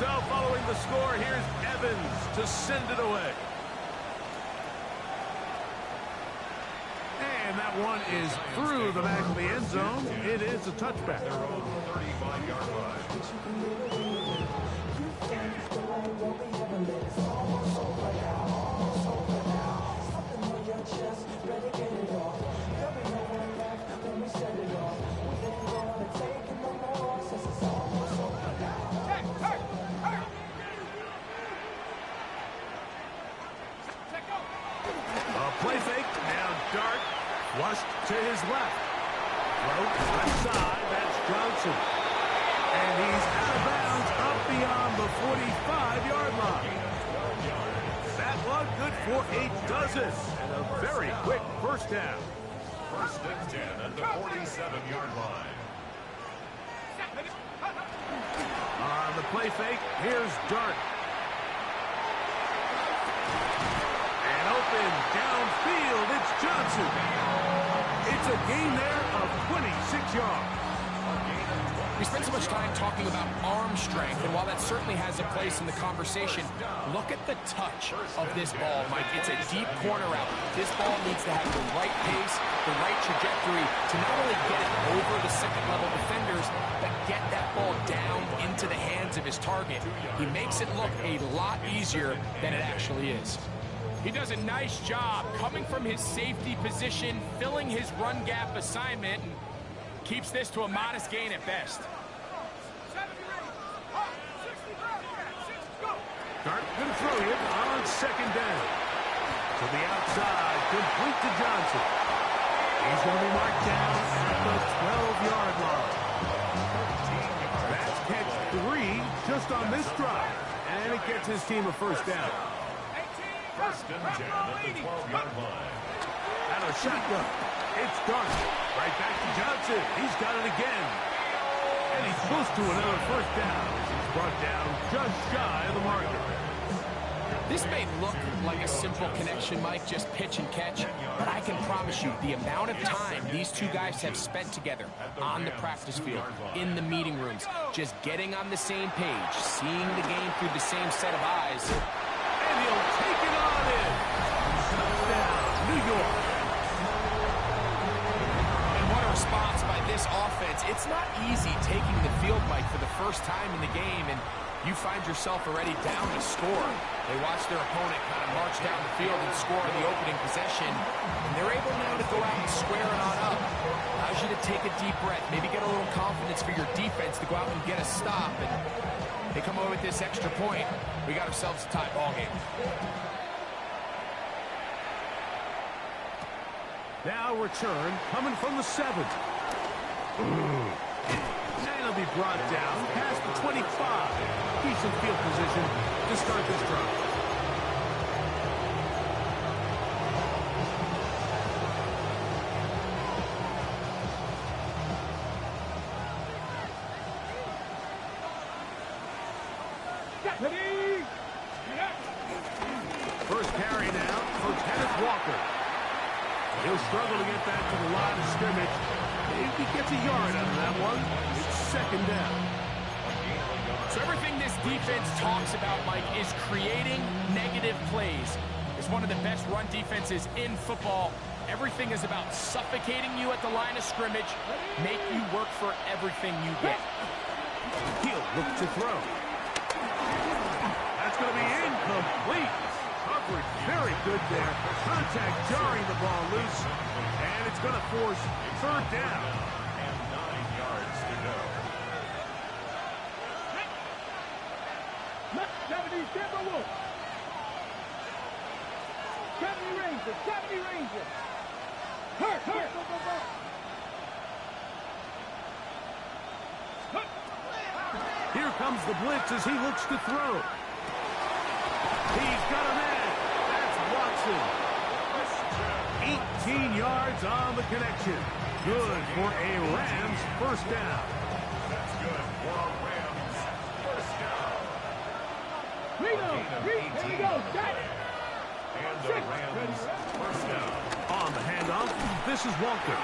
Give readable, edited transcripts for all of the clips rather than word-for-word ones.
So following the score, here's Evans to send it away. And that one is through the back of the end zone. It is a touchback. Their own 35-yard line. Play fake, now Dart, flushed to his left. Throw left side, that's Johnson. And he's out of bounds up beyond the 45-yard line. That one good for a dozen and a very quick first down. First and 10 at the 47-yard line. On the play fake, here's Dart. Downfield, it's Johnson. It's a gain there of 26 yards. We spent so much time talking about arm strength, and while that certainly has a place in the conversation, look at the touch of this ball, Mike. It's a deep corner route. This ball needs to have the right pace, the right trajectory to not only get it over the second-level defenders, but get that ball down into the hands of his target. He makes it look a lot easier than it actually is. He does a nice job coming from his safety position, filling his run gap assignment, and keeps this to a modest gain at best. Dart going to throw it on second down. To the outside, complete to Johnson. He's going to be marked down at the 12-yard line. That's catch 3 just on this drive, and it gets his team a first down. First and 10 at the 12-yard line. Out of shotgun. It's Dart. Right back to Johnson. He's got it again. And he's close to another first down. He's brought down just shy of the marker. This may look like a simple connection, Mike, just pitch and catch, but I can promise you the amount of time these two guys have spent together on the practice field, in the meeting rooms, just getting on the same page, seeing the game through the same set of eyes. And he'll take it on in. Touchdown, New York. And what a response by this offense. It's not easy taking the field, Mike, for the first time in the game, and you find yourself already down to score. They watch their opponent kind of march down the field and score the opening possession, and they're able now to go out and square it on up. Allows you to take a deep breath, maybe get a little confidence for your defense to go out and get a stop, and they come away with this extra point. We got ourselves a tie ball game. Now return coming from the 7. And he'll be brought down past the 25. Decent field position to start this drive. First carry now for Kenneth Walker. He'll struggle to get back to the line of scrimmage. If he gets a yard out of that one, it's second down. So everything this defense talks about, Mike, is creating negative plays. It's one of the best run defenses in football. Everything is about suffocating you at the line of scrimmage, make you work for everything you get. He'll look to throw. That's going to be incomplete. Coverage very good there. Contact jarring the ball loose. And it's going to force third down. And 9 yards to go. Here comes the blitz as he looks to throw. He's got a man. That's Watson. 18 yards on the connection. Good for a Rams first down. That's good for a Rams first down. Here we go. And the Rams first down. On the handoff, this is Walker.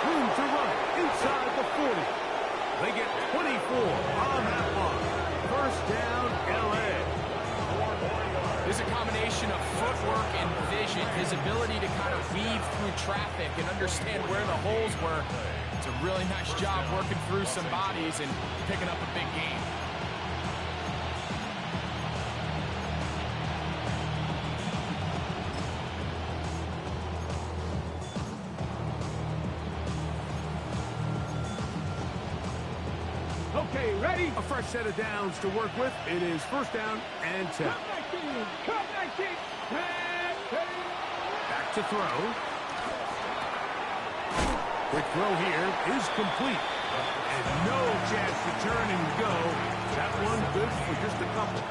Room to run inside the 40. They get 24 on that one. First down, L.A. There's a combination of footwork and vision, his ability to kind of weave through traffic and understand where the holes were. It's a really nice job working through some bodies and picking up a big gain. Okay, ready? A fresh set of downs to work with. It is first down and 10. Back to throw. Quick throw here is complete. And no chance to turn and go. That one good for just a couple.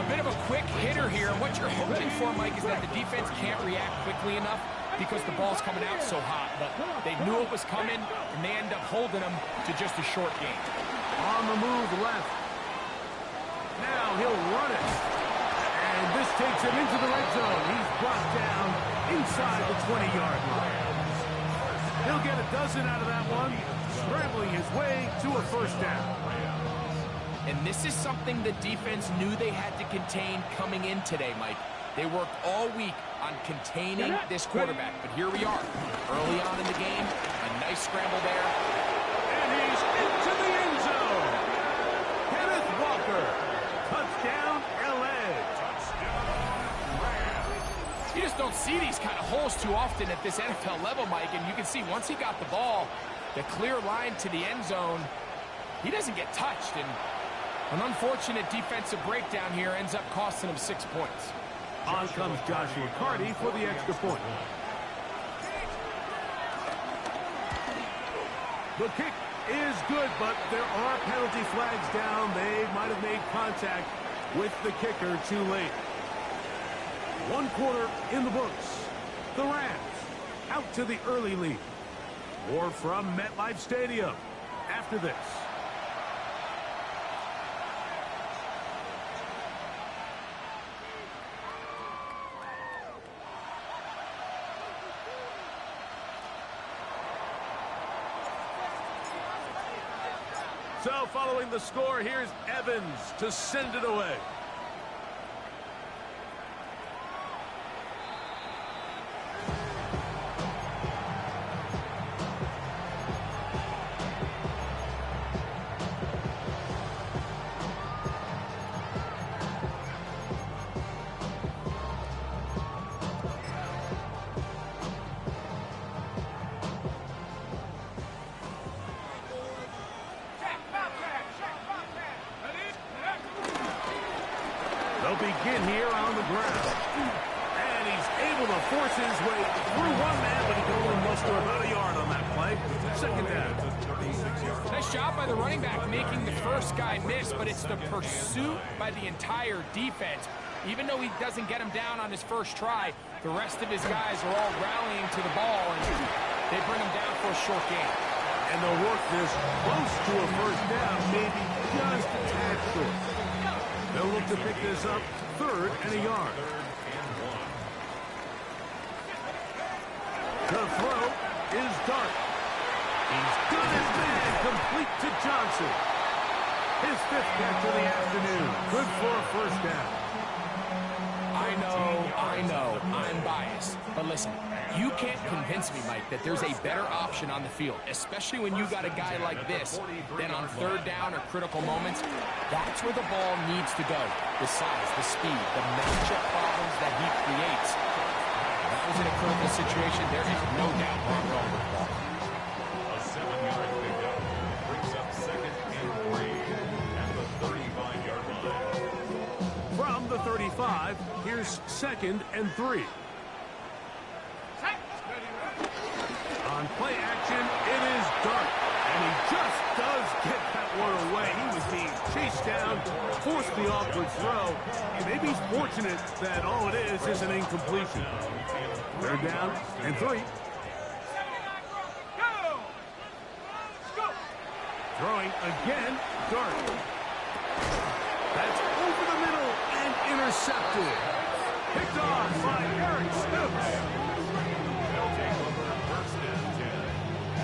A bit of a quick hitter here. What you're hoping for, Mike, is that the defense can't react quickly enough because the ball's coming out so hot. But they knew it was coming, and they end up holding them to just a short gain. On the move left. Now he'll run it. And this takes him into the red zone. He's brought down inside the 20-yard line. He'll get a dozen out of that one, scrambling his way to a first down. And this is something the defense knew they had to contain coming in today, Mike. They worked all week on containing this quarterback. But here we are, early on in the game. A nice scramble there. And he's into the end zone. Kenneth Walker. Touchdown, L.A. You just don't see these kind of holes too often at this NFL level, Mike. And you can see once he got the ball, the clear line to the end zone, he doesn't get touched. And an unfortunate defensive breakdown here ends up costing him 6 points. On comes Joshua Carty for the extra point. The kick is good, but there are penalty flags down. They might have made contact with the kicker too late. 1 quarter in the books. The Rams out to the early lead. More from MetLife Stadium after this. So following the score, here's Evans to send it away. They'll begin here on the ground. And he's able to force his way through one man, but he can only muster about a yard on that play. Second down. Nice job by the running back making the first guy miss, but it's the pursuit by the entire defense. Even though he doesn't get him down on his first try, the rest of his guys are all rallying to the ball, and they bring him down for a short gain. And they'll work this close to a first down, maybe just a tad short. They'll look to pick this up, 3rd and a yard. The throw is Dart. He's got his man complete to Johnson. His 5th catch of the afternoon. Good for a first down. I know, I'm biased. But listen, you can't convince me, Mike, that there's a better option on the field, especially when you got a guy like this, than on 3rd down or critical moments. That's where the ball needs to go. The size, the speed, the matchup problems that he creates. That was in a critical situation. There is no doubt wrong with the ball. A 7-yard pickup brings up 2nd and 3 at the 35-yard line. From the 35, here's 2nd and 3. On play action, it is Dart. And he just does get that one away. He was being chased down, forced the awkward throw. Maybe he's fortunate that all it is an incompletion. 3rd down and 3. Throwing again, Dart. That's over the middle and intercepted. Picked off by Eric Stokes.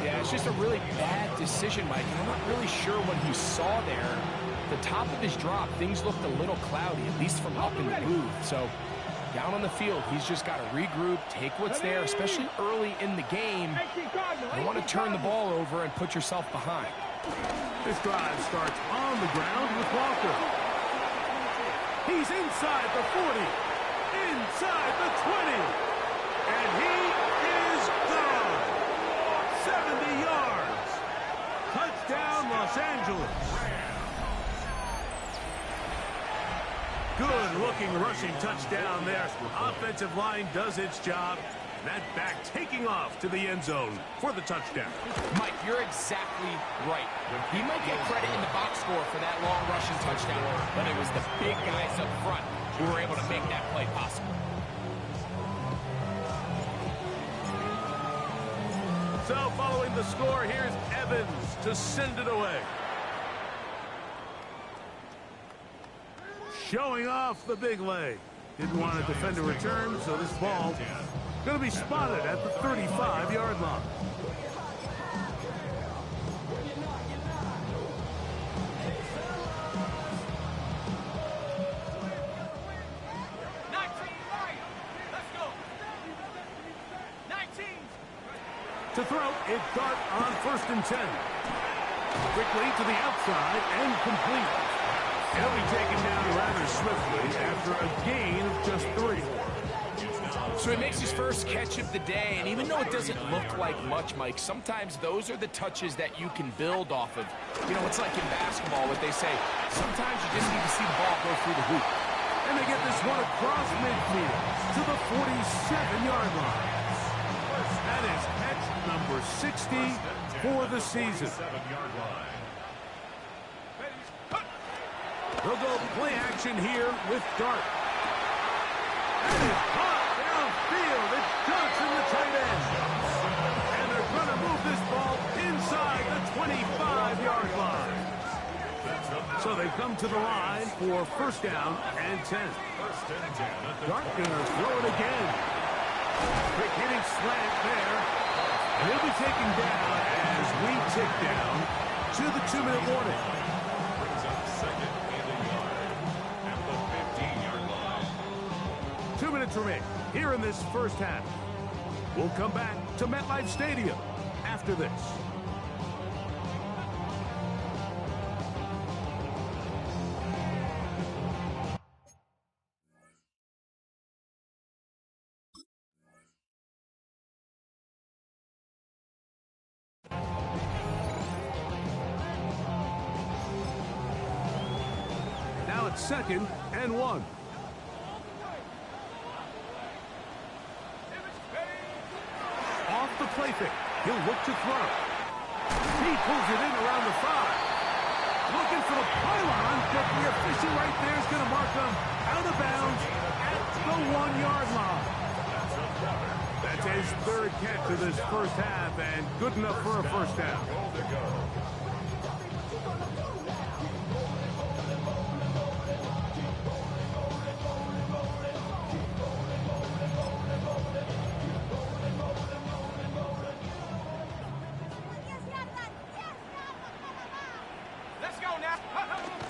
Yeah, Yeah, it's just a really bad decision, Mike. I'm not really sure what he saw there. The top of his drop, things looked a little cloudy, at least from up in the booth. So down on the field, he's just got to regroup, take what's there, especially early in the game. You don't want to turn the ball over and put yourself behind. This drive starts on the ground with Walker. He's inside the 40, inside the 20, and he is gone. 70 yards. Touchdown, Los Angeles. Good-looking rushing touchdown there. Offensive line does its job. That back taking off to the end zone for the touchdown. Mike, you're exactly right. He might get credit in the box score for that long rushing touchdown, but it was the big guys up front who were able to make that play possible. So following the score, here's Evans to send it away. Showing off the big leg. Didn't want to defend a return, so this ball going to be spotted at the 35-yard line. To throw, it's Dart on 1st and 10. Quickly to the outside and complete. He'll be taken down rather swiftly after a gain of just 3. So he makes his first catch of the day, and even though it doesn't look like much, Mike, sometimes those are the touches that you can build off of. You know, it's like in basketball, what they say, sometimes you just need to see the ball go through the hoop. And they get this one across midfield to the 47-yard line. That is catch number 60 for the season. They'll go play action here with Dart. And it's caught downfield. It's Johnson, the tight end. And they're going to move this ball inside the 25-yard line. So they come to the line for 1st down and 10. Dart going to throw it again. Quick hitting slant there. And he'll be taken down as we tick down to the 2-minute warning. Brings up 2nd and a yard at the 15-yard line. 2 minutes remain here in this first half. We'll come back to MetLife Stadium after this. Now it's 2nd and 1. Off the play fake. He'll look to throw. He pulls it in around the 5. Looking for the pylon, but the official right there is going to mark him out of bounds at the 1-yard line. That's his 3rd catch of this first half, and good enough for a 1st down.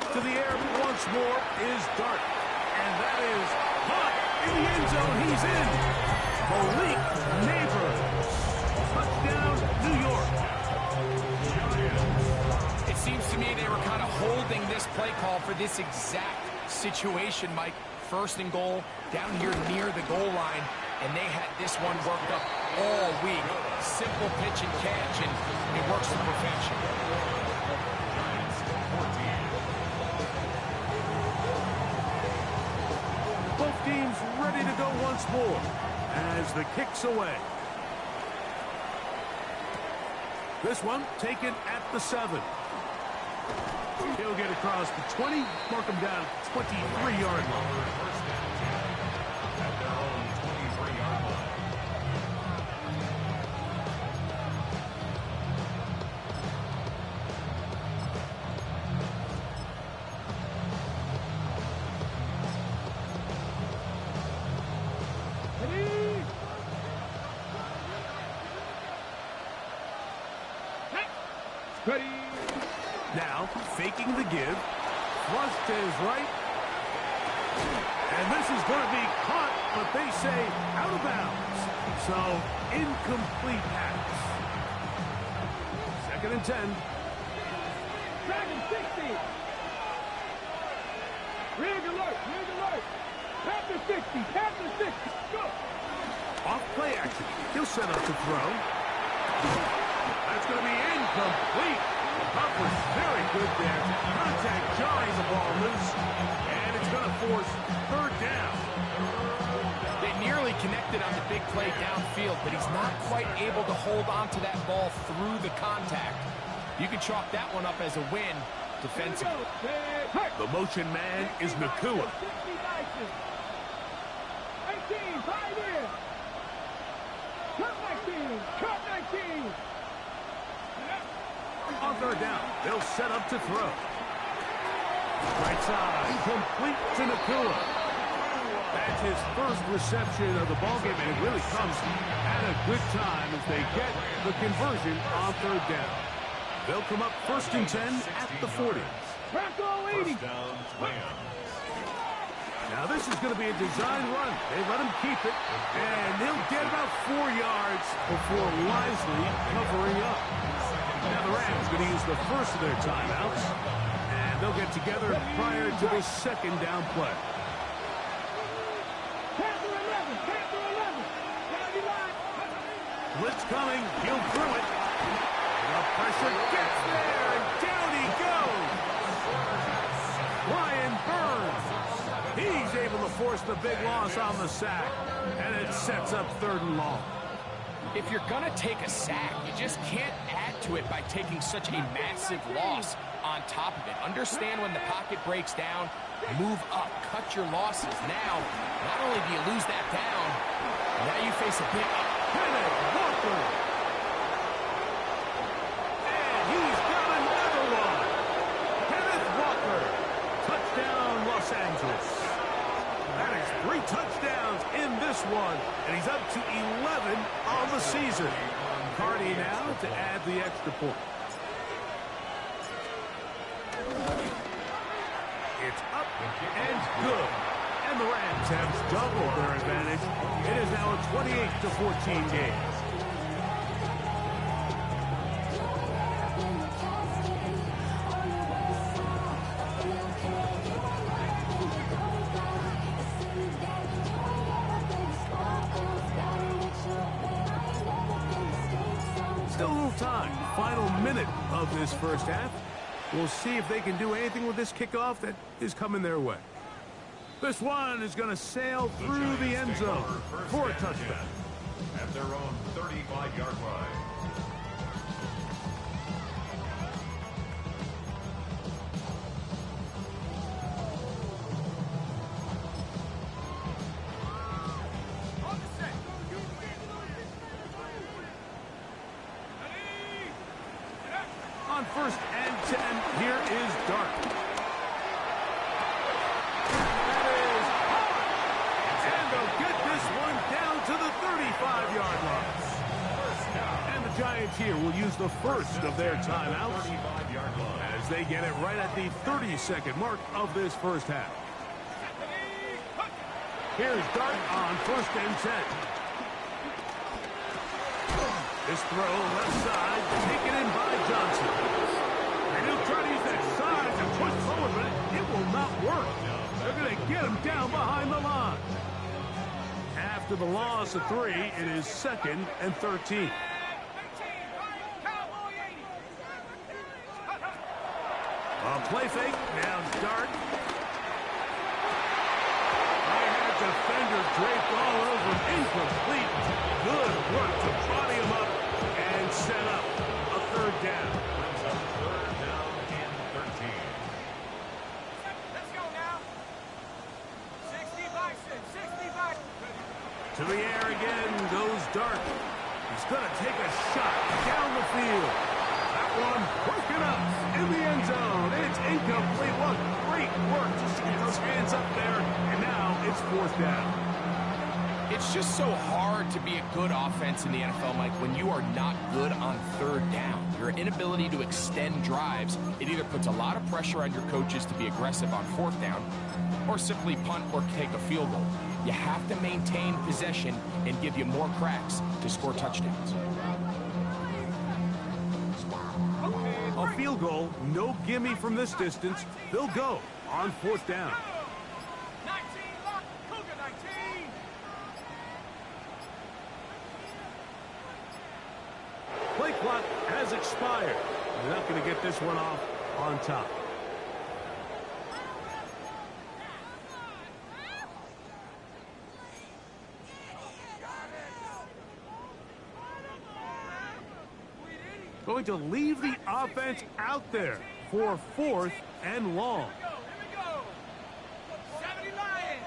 To the air once more is Dart. And that is caught in the end zone. He's in. Malik Neighbors. Touchdown, New York. It seems to me they were kind of holding this play call for this exact situation, Mike. 1st and goal, down here near the goal line, and they had this one worked up all week. Simple pitch and catch, and it works to perfection. Both teams ready to go once more as the kick's away. This one taken at the 7. He'll get across the 20, mark him down at the 23-yard line. At their own 23-yard line. Ready. Now, faking the give. Flush to his right. And this is going to be caught, but they say out of bounds. So, incomplete pass. 2nd and 10. Dragon 60. Rig alert, rig alert. Panther 60, Panther 60. Go. Off play action. He'll set up to throw. That's going to be incomplete. Huff was very good there. Contact jarring the ball loose. And it's going to force 3rd down. They nearly connected on the big play downfield, but he's not quite able to hold on to that ball through the contact. You can chalk that one up as a win defensively. The motion man is Nakua. 18, 5 in. Cut 19, cut 19. On 3rd down, they'll set up to throw. Right side, complete to Nakua. That's his first reception of the ballgame, and it really comes at a good time as they get the conversion on 3rd down. They'll come up 1st and 10 at the 40. Bronco 80. First down, Rams. Now this is going to be a design run. They let him keep it, and he'll get about 4 yards before wisely covering up. Now the Rams going to use the first of their timeouts, and they'll get together prior to the 2nd down play. Panther 11, Panther 11. Down line. Blitz coming, he'll throw it. The pressure gets there, and down he goes. Ryan Burns. He's able to force the big loss on the sack, and it sets up 3rd and long. If you're going to take a sack, you just can't add to it by taking such a massive loss on top of it. Understand when the pocket breaks down, move up, cut your losses. Now, not only do you lose that down, now you face a big Kenneth Walker. And he's got another one. Kenneth Walker. Touchdown, Los Angeles. That is 3 touchdowns in this one, and he's up to 11 on the season. Cardi now to add the extra point. It's up and good. And the Rams have doubled their advantage. It is now a 28-14 game. Still a little time. Final minute of this first half. We'll see if they can do anything with this kickoff that is coming their way. This one is going to sail through the end zone for a touchdown. At their own 35-yard line. On 1st and 10, here is Dart. That is hard. And they'll get this one down to the 35-yard line. And the Giants here will use the first of their timeouts as they get it right at the 30-second mark of this first half. Here's Dart on 1st and 10. This throw left side, taken in by Johnson. And he'll try to use that size and push forward, but it will not work. They're going to get him down behind the line. After the loss of 3, it is 2nd and 13. A play fake, now Dart. Defender draped all over, incomplete. Good work to body him up and set up a 3rd down. Brings up 3rd down and 13. Let's go now. 60 bison, 60 bison. To the air again goes Dart. He's going to take a shot down the field. That one broken up in the end zone. It's incomplete. What great work to get those hands up there. And now it's 4th down. It's just so hard to be a good offense in the NFL, Mike, when you are not good on third down. Your inability to extend drives, it either puts a lot of pressure on your coaches to be aggressive on fourth down or simply punt or take a field goal. You have to maintain possession and give you more cracks to score touchdowns. A field goal, no gimme from this distance. They'll go on fourth down. 19, lock, Cougar 19. Play clock has expired. They're not going to get this one off on top. Going to leave the offense out there for fourth and long. Here we go. 70 Lions.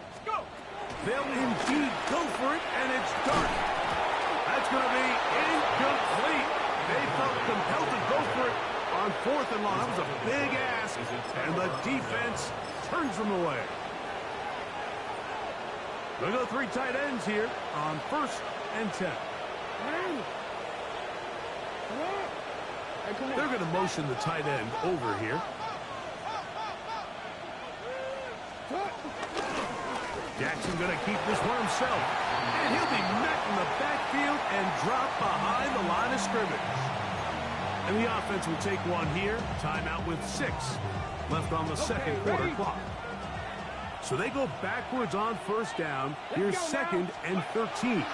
Let's go. They'll indeed go for it, and it's dark. That's going to be incomplete. They felt compelled to go for it on fourth and long. That was a big ask, and the defense turns them away. We'll go three tight ends here on first and 10. They're going to motion the tight end over here. Jackson going to keep this one himself. And he'll be met in the backfield and dropped behind the line of scrimmage. And the offense will take one here. Timeout with 6 left on the second quarter clock. So they go backwards on first down. Here's second and 13.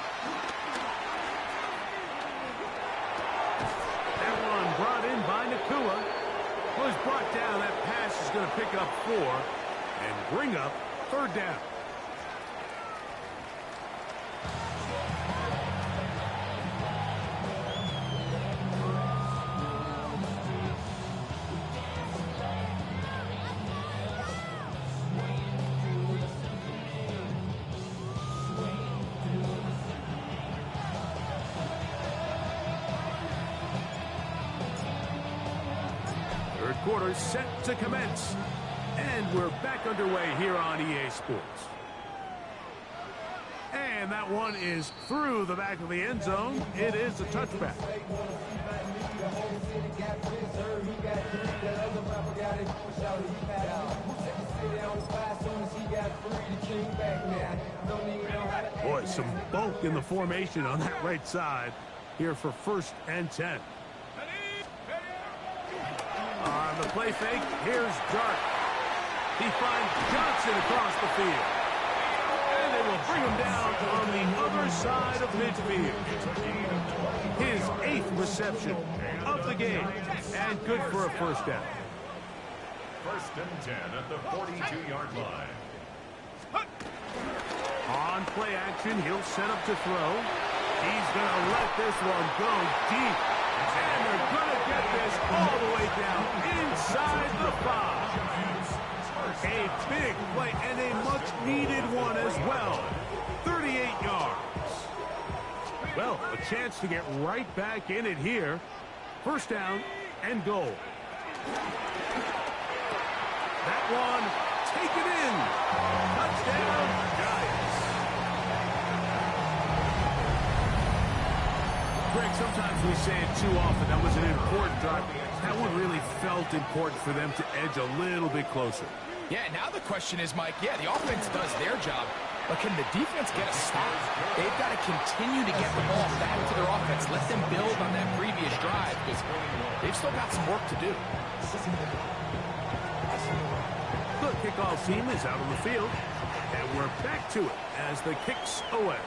Brought in by Nakua. Was brought down. That pass is going to pick up 4 and bring up third down. Quarter set to commence. And we're back underway here on EA Sports. And that one is through the back of the end zone. It is a touchback. Boy, some bulk in the formation on that right side here for first and 10. On the play fake, here's Dart. He finds Johnson across the field. And they will bring him down on the other side of midfield. His 8th reception of the game. And good for a first down. First and 10 at the 42-yard line. On play action, he'll set up to throw. He's going to let this one go deep. And they're going to get this all the way down inside the 5. A big play and a much-needed one as well. 38 yards. Well, a chance to get right back in it here. First down and goal. That one taken in. Touchdown, Giants. Greg, sometimes we say it too often. That was an important drive. That one really felt important for them to edge a little bit closer. Yeah, now the question is, Mike, yeah, the offense does their job, but can the defense get a stop? They've got to continue to get the ball back to their offense. Let them build on that previous drive because they've still got some work to do. The kickoff team is out on the field, and we're back to it as the kicks away.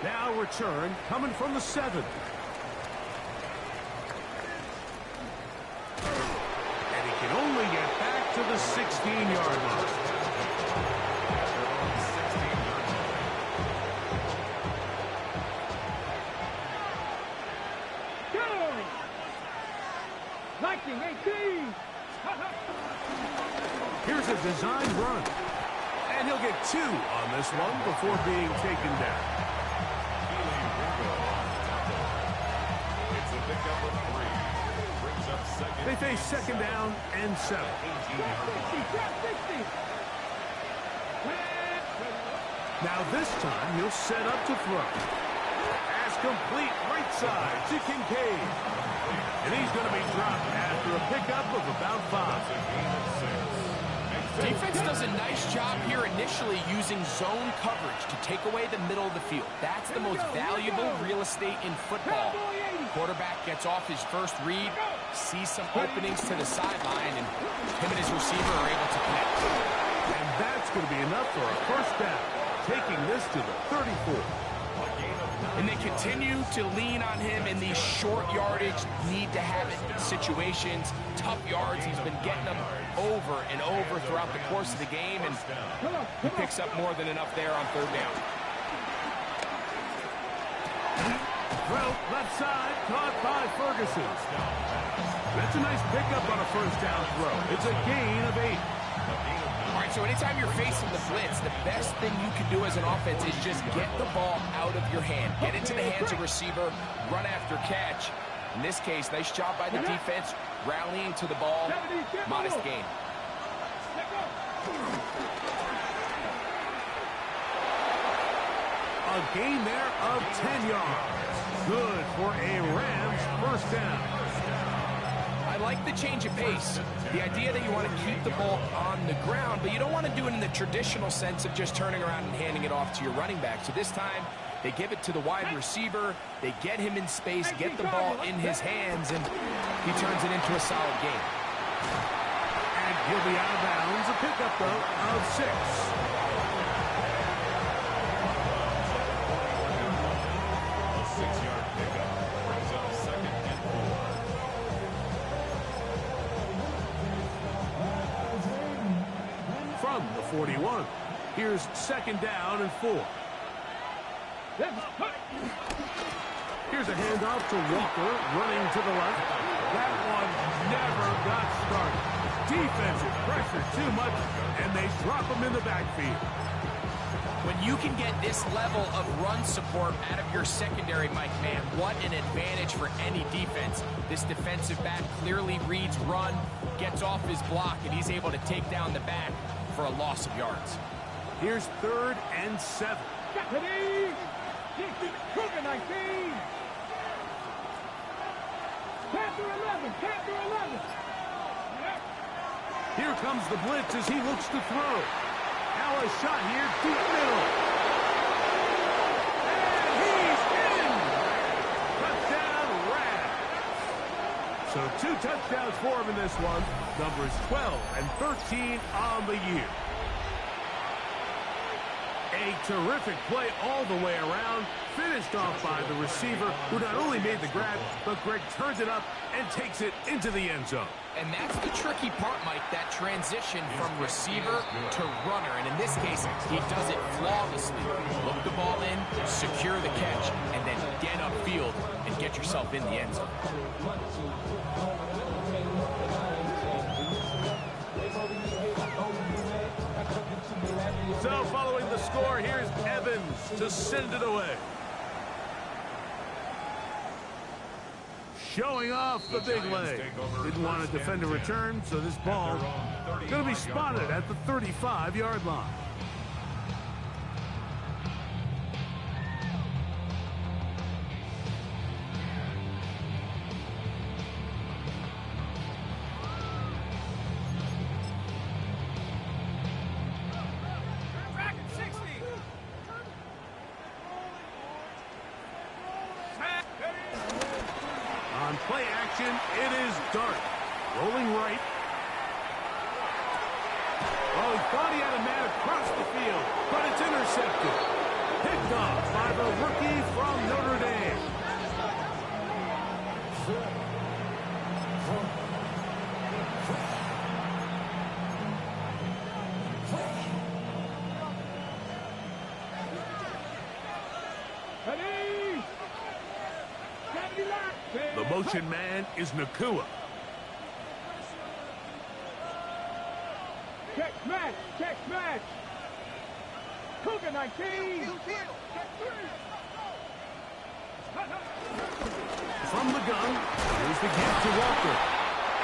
Now return coming from the 7. And he can only get back to the 16-yard line. Go! 19-18. Here's a design run. And he'll get 2 on this one before being taken down. They face second down and 7. Now this time he'll set up to throw. Pass complete right side to Kincaid. And he's going to be dropped after a pickup of about 5. Defense does a nice job here initially using zone coverage to take away the middle of the field. That's the most valuable real estate in football. Quarterback gets off his first read, sees some openings to the sideline, and him and his receiver are able to connect. And that's going to be enough for a first down, taking this to the 34. And they continue to lean on him in these short yardage, need-to-have-it situations. Tough yards, he's been getting them over and over throughout the course of the game, and he picks up more than enough there on third down. Well, left side, caught by Ferguson. That's a nice pickup on a first down throw. It's a gain of 8. All right, so anytime you're facing the blitz, the best thing you can do as an offense is just get the ball out of your hand. Get into the hands of receiver, run after catch. In this case, nice job by the defense, rallying to the ball, modest gain. A gain there of 10 yards. Good for a Rams first down. I like the change of pace. The idea that you want to keep the ball on the ground, but you don't want to do it in the traditional sense of just turning around and handing it off to your running back. So this time, they give it to the wide receiver. They get him in space, get the ball in his hands, and he turns it into a solid game. And he'll be out of bounds. A pickup, though, of 6. A 6-yard pickup brings up second and 4. From the 41. Here's second down and 4. Here's a handoff to Walker, running to the left. That one never got started. Defensive pressure too much, and they drop him in the backfield. When you can get this level of run support out of your secondary, Mike, man, what an advantage for any defense. This defensive back clearly reads run, gets off his block, and he's able to take down the back for a loss of yards. Here's third and 7. Cougar 19. Panther 11. Panther 11. Here comes the blitz as he looks to throw. Now a shot here deep middle. And he's in. Touchdown, Rams. So 2 touchdowns for him in this one. Numbers 12 and 13 on the year. A terrific play all the way around, finished off by the receiver, who not only made the grab, but Greg turns it up and takes it into the end zone. And that's the tricky part, Mike, that transition from receiver to runner. And in this case, he does it flawlessly. Look the ball in, secure the catch, and then get upfield and get yourself in the end zone. So following the score, here's Evans to send it away. Showing off the big leg. Didn't want to defend a return, so this ball going to be spotted at the 35-yard line. On play action, it is Dart. Rolling right. Oh, he thought he had a man across the field, but it's intercepted. Picked off by the rookie from Notre Dame. The motion man is Nakua. Check smash. Check smash. Cougar 19. From the gun, here's the give to Walker.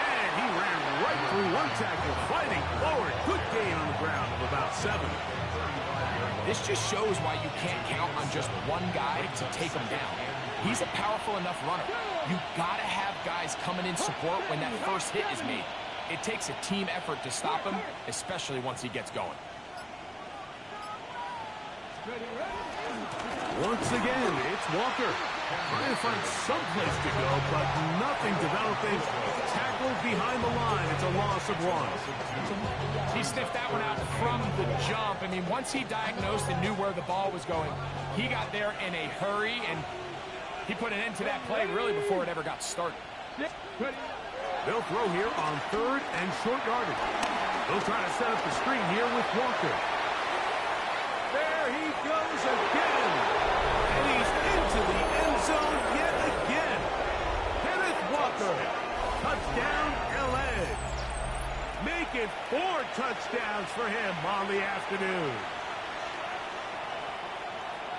And he ran right through one tackle, fighting forward. Good gain on the ground of about 7. This just shows why you can't count on just one guy to take him down. He's a powerful enough runner. You gotta have guys coming in support when that first hit is made. It takes a team effort to stop him, especially once he gets going. Once again, it's Walker. Trying to find someplace to go, but nothing developing. Tackled behind the line. It's a loss of 1. He sniffed that one out from the jump. I mean, once he diagnosed and knew where the ball was going, he got there in a hurry, and he put an end to that play really before it ever got started. They'll throw here on 3rd and short yardage. They'll try to set up the screen here with Walker. There he goes again. And he's into the end zone yet again. Kenneth Walker. Touchdown, L.A. Make it 4 touchdowns for him on the afternoon.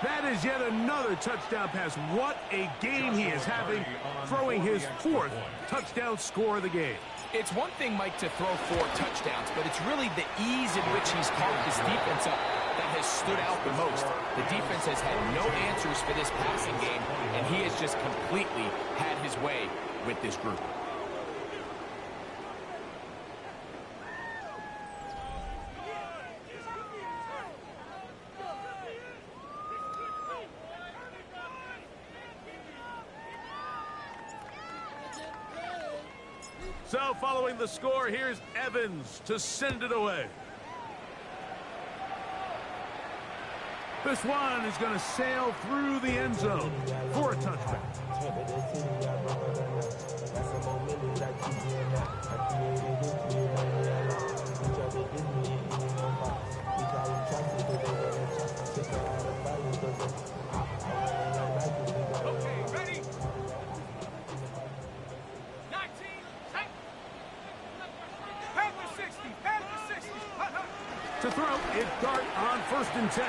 That is yet another touchdown pass. What a game he is having, throwing his 4th touchdown score of the game. It's one thing, Mike, to throw 4 touchdowns, but it's really the ease in which he's carved his defense up that has stood out the most. The defense has had no answers for this passing game, and he has just completely had his way with this group. So following the score, here's Evans to send it away. This one is going to sail through the end zone for a touchdown. To throw, it's Dart on 1st and 10.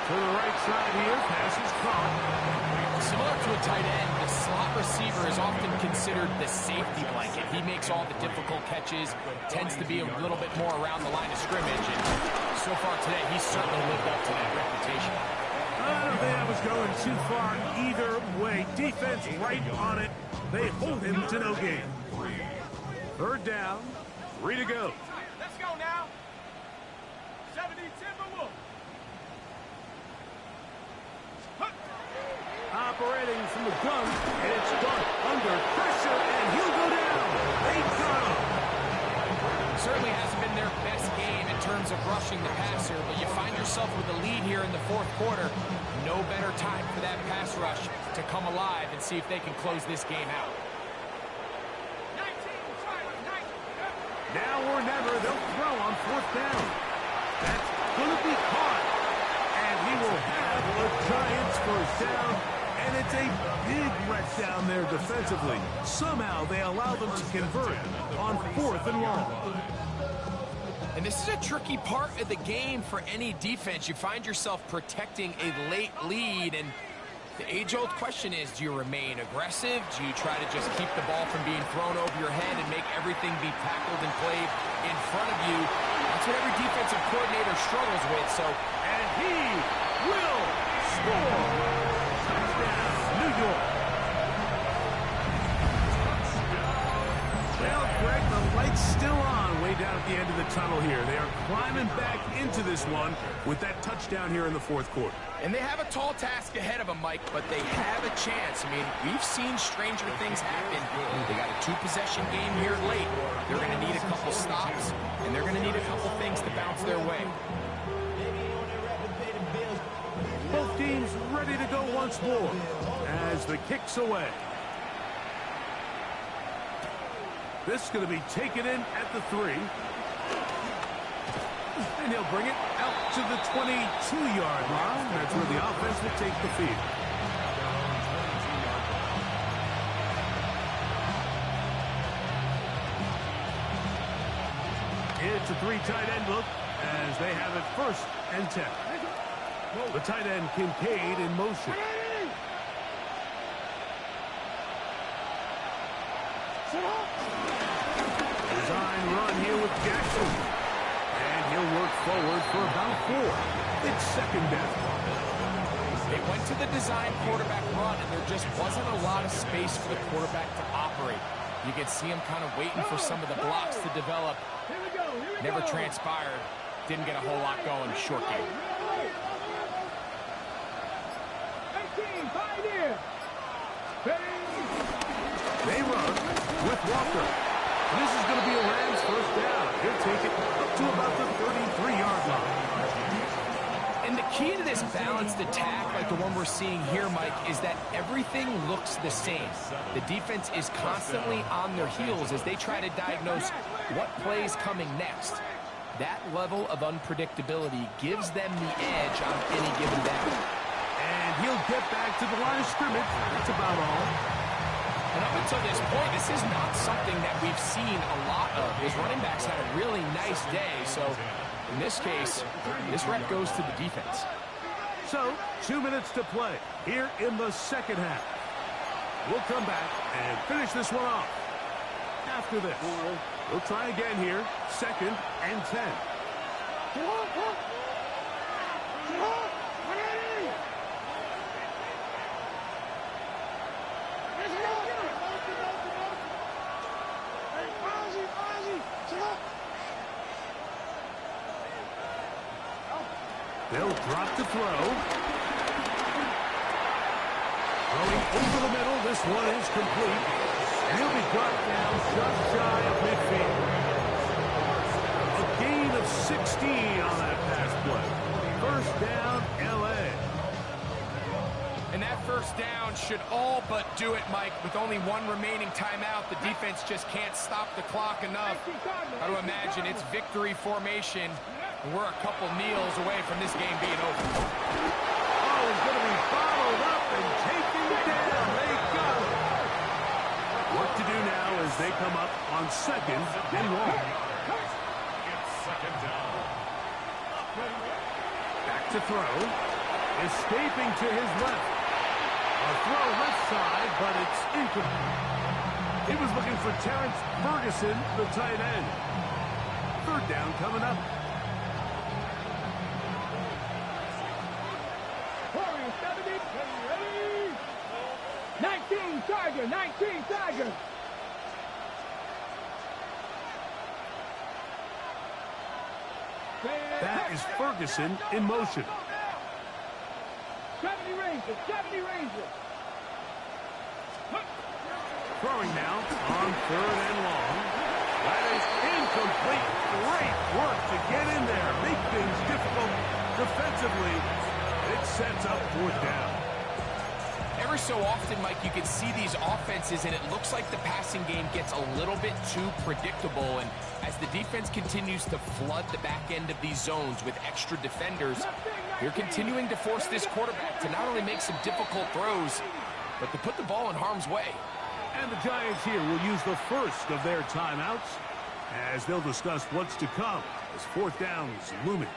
To the right side here, pass is caught. Similar to a tight end, the slot receiver is often considered the safety blanket. He makes all the difficult catches, tends to be a little bit more around the line of scrimmage, and so far today, he's certainly lived up to that reputation. I don't think I was going too far either way. Defense right on it. They hold him to no gain. 3rd down. 3 to go. Let's go now. 70 Timberwolves. Operating from the gun, and it's Dart under pressure, and he'll go down. They got him. Certainly hasn't been their best game in terms of rushing the passer, but you find yourself with a lead here in the 4th quarter. No better time for that pass rush to come alive and see if they can close this game out. Now or never, they'll throw on 4th down. That's going to be caught. And he will have a Giants 1st down. And it's a big letdown there defensively. Somehow they allow them to convert on 4th and long. And this is a tricky part of the game for any defense. You find yourself protecting a late lead, and the age-old question is, do you remain aggressive? Do you try to just keep the ball from being thrown over your head and make everything be tackled and played in front of you? That's what every defensive coordinator struggles with. And he will score. Touchdown, New York. Well, Greg, the light's still on way down at the end of the tunnel here. They are climbing back into this one with that touchdown here in the 4th quarter. And they have a tall task ahead of them, Mike, but they have a chance. I mean, we've seen stranger things happen. They got a 2-possession game here late. They're going to need a couple stops, and they're going to need a couple things to bounce their way. Both teams ready to go once more as the kick's away. This is going to be taken in at the 3. And he'll bring it out to the 22-yard line. That's where the offense will take the field. It's a 3 tight end look as they have it 1st and 10. The tight end Kincaid in motion. Design run here with Jackson. And he'll They'll work forward for about 4. It's second down. They went to the design quarterback run, and there just wasn't a lot of space for the quarterback to operate. You could see him kind of waiting for some of the blocks to develop. Never transpired. Didn't get a whole lot going. Short game. 18, pioneer. They run with Walker. This is going to be a Rams first down. He'll take it up to about the 33-yard line. And the key to this balanced attack, like the one we're seeing here, Mike, is that everything looks the same. The defense is constantly on their heels as they try to diagnose what play's coming next. That level of unpredictability gives them the edge on any given down. And he'll get back to the line of scrimmage. That's about all. And up until this point, this is not something that we've seen a lot of. His running backs had a really nice day, so in this case, this rep goes to the defense. So, 2 minutes to play here in the second half. We'll come back and finish this one off. After this, we'll try again here, 2nd and 10. They'll drop to throw. Throwing over the middle. This one is complete. And he'll be brought down just shy of midfield. A gain of 16 on that pass play. First down, L.A. And that first down should all but do it, Mike. With only one remaining timeout, the defense just can't stop the clock enough. Got to imagine it's victory formation. And we're a couple kneels away from this game being over. Oh, it's going to be followed up and taken down. They got it. What to do now as they come up on 2nd and long. It's second down. Back to throw. Escaping to his left. A throw left side, but it's incomplete. He was looking for Terrence Ferguson, the tight end. Third down coming up. 19 Tiger, 19 Tiger. That is Ferguson in motion. 70 Rangers, 70 Rangers. Throwing now on 3rd and long. That is incomplete. Great work to get in there. Make things difficult defensively. It sets up 4th down. Every so often, Mike, you can see these offenses, and it looks like the passing game gets a little bit too predictable. And as the defense continues to flood the back end of these zones with extra defenders, you're continuing to force this quarterback to not only make some difficult throws, but to put the ball in harm's way. And the Giants here will use the first of their timeouts as they'll discuss what's to come as 4th down is looming.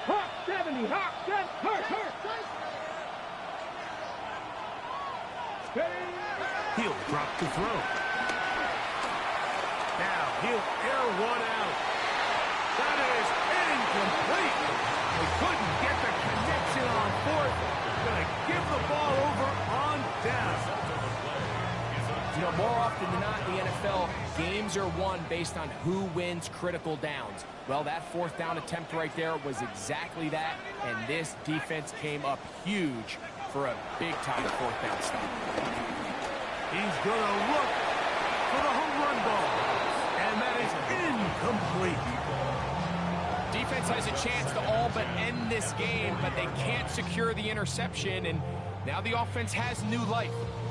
Hawk 70, Hawk 70, hurt. He'll drop to throw. Now he'll air one out. That is incomplete. They couldn't get the connection on 4th. Going to give the ball over on down. You know, more often than not in the NFL, games are won based on who wins critical downs. Well, that 4th down attempt right there was exactly that, and this defense came up huge for a big-time 4th down stop. He's going to look for the home run ball, and that is incomplete. Defense has a chance to all but end this game, but they can't secure the interception, and now the offense has new life.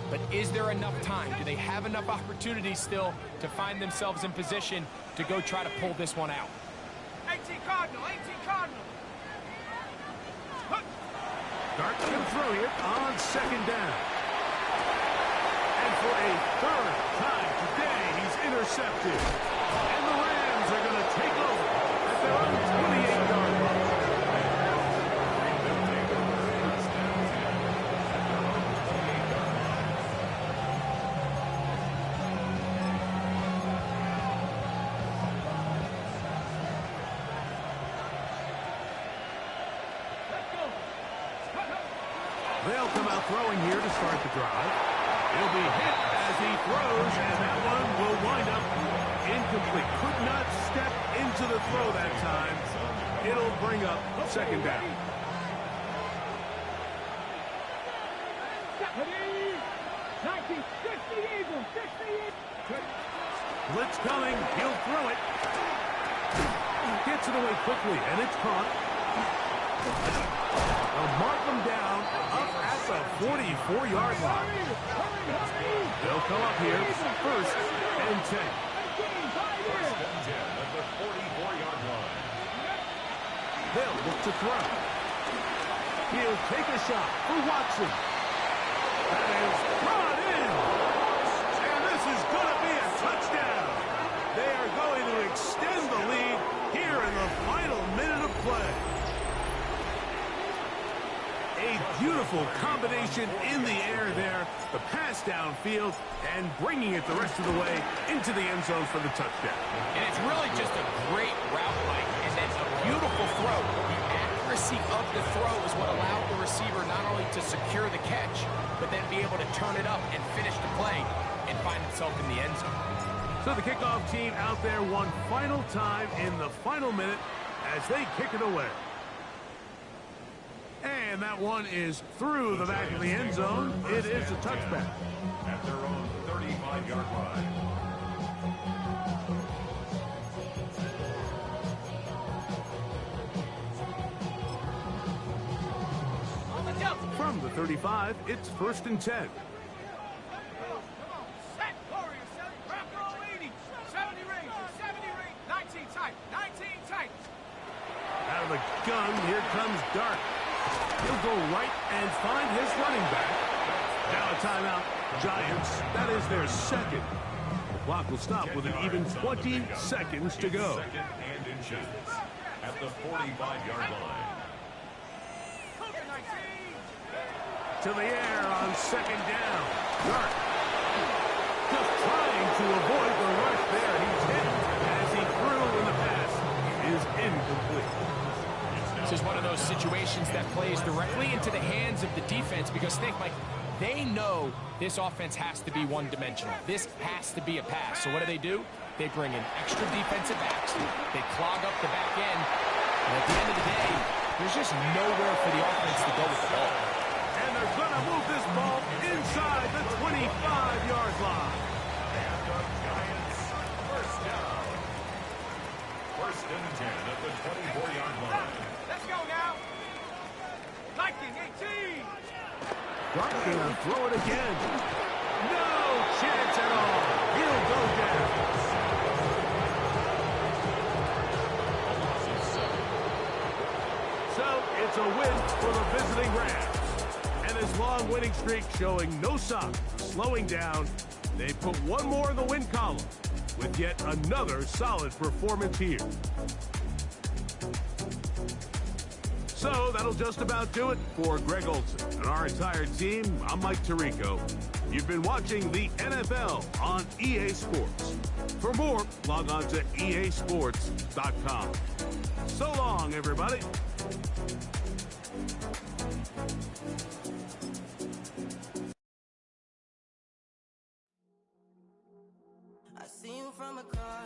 But is there enough time? Do they have enough opportunities still to find themselves in position to go try to pull this one out? 18 Cardinal, 18 Cardinal. Dart can throw here on 2nd down. And for a 3rd time today, he's intercepted. And the Rams are going to take over at their own 28-yard line. They'll come out throwing here to start the drive. He'll be hit as he throws, and that one will wind up incomplete. Could not step into the throw that time. It'll bring up second down. Blitz coming. He'll throw it. Gets it away quickly, and it's caught. They'll mark them down up at the 44-yard line. They'll come up here first and 10. First and 10 at the 44-yard line. They'll look to throw. He'll take a shot for Watson. That is brought in. And this is going to be a touchdown. They are going to extend the lead here in the final minute of play. A beautiful combination in the air there. The pass downfield and bringing it the rest of the way into the end zone for the touchdown. And it's really just a great route, Mike, and then a beautiful throw. The accuracy of the throw is what allowed the receiver not only to secure the catch, but then be able to turn it up and finish the play and find himself in the end zone. So the kickoff team out there one final time in the final minute as they kick it away. And that one is through the back of the end zone. It is a touchback. At their own 35-yard line. From the 35, it's first and 10. Out of the gun, here comes Dart. He'll go right and find his running back. Now a timeout, Giants. That is their second. The clock will stop with an even 20 seconds to go. Second and inches at the 45-yard line. To the air on second down. Dart just trying to avoid the rush there. He's hit as he threw and the pass is incomplete. This is one of those situations that plays directly into the hands of the defense because think, Mike, they know this offense has to be one-dimensional. This has to be a pass. So what do? They bring in extra defensive backs. They clog up the back end. And at the end of the day, there's just nowhere for the offense to go with the ball. And they're going to move this ball inside the 25-yard line. And the Giants first down. First and 10 at the 24-yard line. Let's go now. Lightning 18. Dart going to throw it again. No chance at all. He'll go down. A loss of 7. So it's a win for the visiting Rams. And his long winning streak showing no signs of slowing down. They put one more in the win column with yet another solid performance here. So that'll just about do it for Greg Olsen and our entire team. I'm Mike Tirico. You've been watching the NFL on EA Sports. For more, log on to easports.com. So long, everybody. I see you from across